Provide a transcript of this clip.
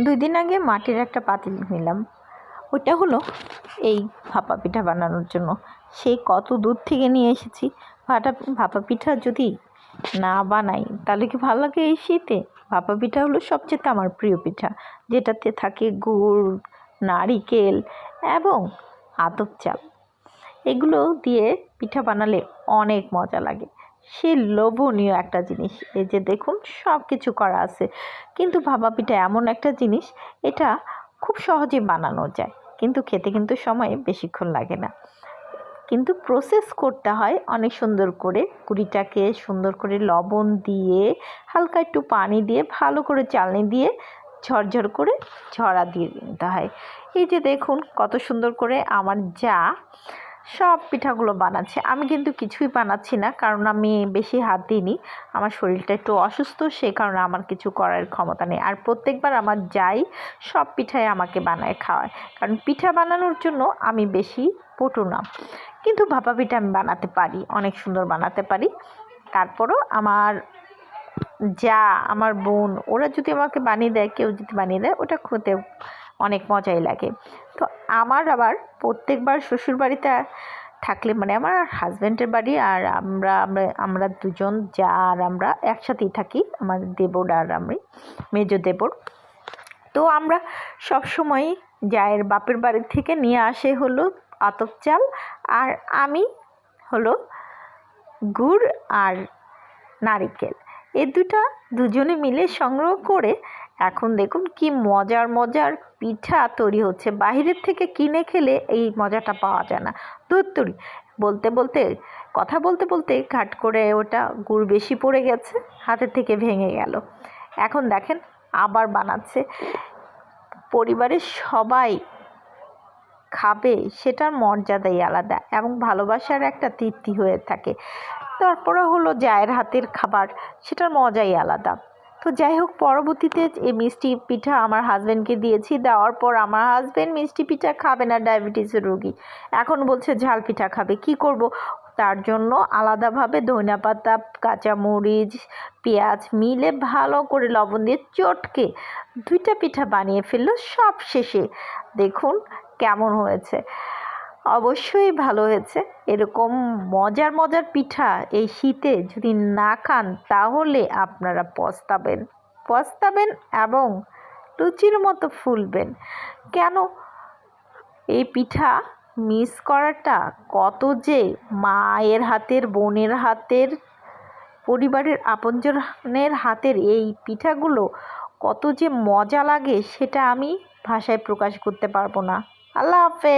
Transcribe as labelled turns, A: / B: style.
A: 2 দিন আগে মাটির একটা পাতিল নিলাম। ওইটা হলো এই ভাপা পিঠা বানানোর জন্য। সেই কত দূর থেকে নিয়ে এসেছি। ভাপা পিঠা যদি না বানাই তাহলে কি ভালো লাগে এই শীতে? ভাপা পিঠা হলো সবচেয়ে আমার প্রিয় পিঠা, যেটাতে থাকে গুড়, নারিকেল এবং আতপ চাল। এগুলো দিয়ে পিঠা বানালে অনেক মজা লাগে। সে লোভনীয় একটা জিনিস। এই যে দেখুন সব কিছু করা আছে, কিন্তু ভাপা পিঠা এমন একটা জিনিস, এটা খুব সহজে বানানো যায়, কিন্তু খেতে কিন্তু সময় বেশিক্ষণ লাগে না। কিন্তু প্রসেস করতে হয় অনেক সুন্দর করে। কুড়িটাকে সুন্দর করে লবণ দিয়ে, হালকা একটু পানি দিয়ে, ভালো করে চালনি দিয়ে ঝরঝর করে ঝরা দিয়ে নিতে হয়। এই যে দেখুন কত সুন্দর করে আমার যা সব পিঠাগুলো বানাচ্ছে। আমি কিন্তু কিছুই বানাচ্ছি না, কারণ আমি বেশি হাত দিইনি। আমার শরীরটা একটু অসুস্থ, সে কারণে আমার কিছু করার ক্ষমতা নেই। আর প্রত্যেকবার আমার যাই সব পিঠাই আমাকে বানায় খাওয়ায়, কারণ পিঠা বানানোর জন্য আমি বেশি পটু না। কিন্তু ভাপা পিঠা আমি বানাতে পারি, অনেক সুন্দর বানাতে পারি। তারপরও আমার যা, আমার বোন, ওরা যদি আমাকে বানিয়ে দেয়, কেউ যদি বানিয়ে দেয়, ওটা খেতে অনেক মজাই লাগে। তো আমার আবার প্রত্যেকবার শ্বশুরবাড়িতে থাকলে, মানে আমার হাজব্যান্ডের বাড়ি, আর আমরা দুজন যা আর আমরা একসাথেই থাকি, আমার দেবর আর আমি, মেজ দেবর। তো আমরা সবসময় জায়ের বাপের বাড়ি থেকে নিয়ে আসে হলো আতপ চাল, আর আমি হলো গুড় আর নারিকেল। এই দুজনে মিলে সংগ্রহ করে এখন দেখুন কি মজার মজার পিঠা তৈরি হচ্ছে। বাহিরের থেকে কিনে খেলে এই মজাটা পাওয়া যায় না। ধুত্তুরি, কথা বলতে বলতে ঘাট করে ওটা গুড় বেশি পড়ে গেছে, হাতের থেকে ভেঙে গেল। এখন দেখেন আবার বানাচ্ছে। পরিবারের সবাই খাবে, সেটার মর্যাদাই আলাদা এবং ভালোবাসার একটা তৃপ্তি হয়ে থাকে। তারপরে হলো জায়ের হাতের খাবার, সেটার মজাই আলাদা। তো যাই হোক, পরবর্তীতে এই মিষ্টি পিঠা আমার হাজব্যান্ডকে দিয়েছি। দেওয়ার পর আমার হাজব্যান্ড মিষ্টি পিঠা খাবে না, ডায়াবেটিসের রোগী। এখন বলছে ঝাল পিঠা খাবে। কি করব? তার জন্য আলাদাভাবে ধনিয়া পাতা, কাঁচামরিচ, পেঁয়াজ মিলে ভালো করে লবণ দিয়ে চটকে 2টা পিঠা বানিয়ে ফেললো। সব শেষে দেখুন কেমন হয়েছে। অবশ্যই ভালো হয়েছে। এরকম মজার মজার পিঠা এই শীতে যদি না খান তাহলে আপনারা পস্তাবেন এবং লুচির মতো ফুলবেন। কেন এই পিঠা মিস করাটা, কত যে মায়ের হাতের, বোনের হাতের, পরিবারের আপনজনের হাতের এই পিঠাগুলো কত যে মজা লাগে, সেটা আমি ভাষায় প্রকাশ করতে পারবো না। আল্লাহ হাফেজ।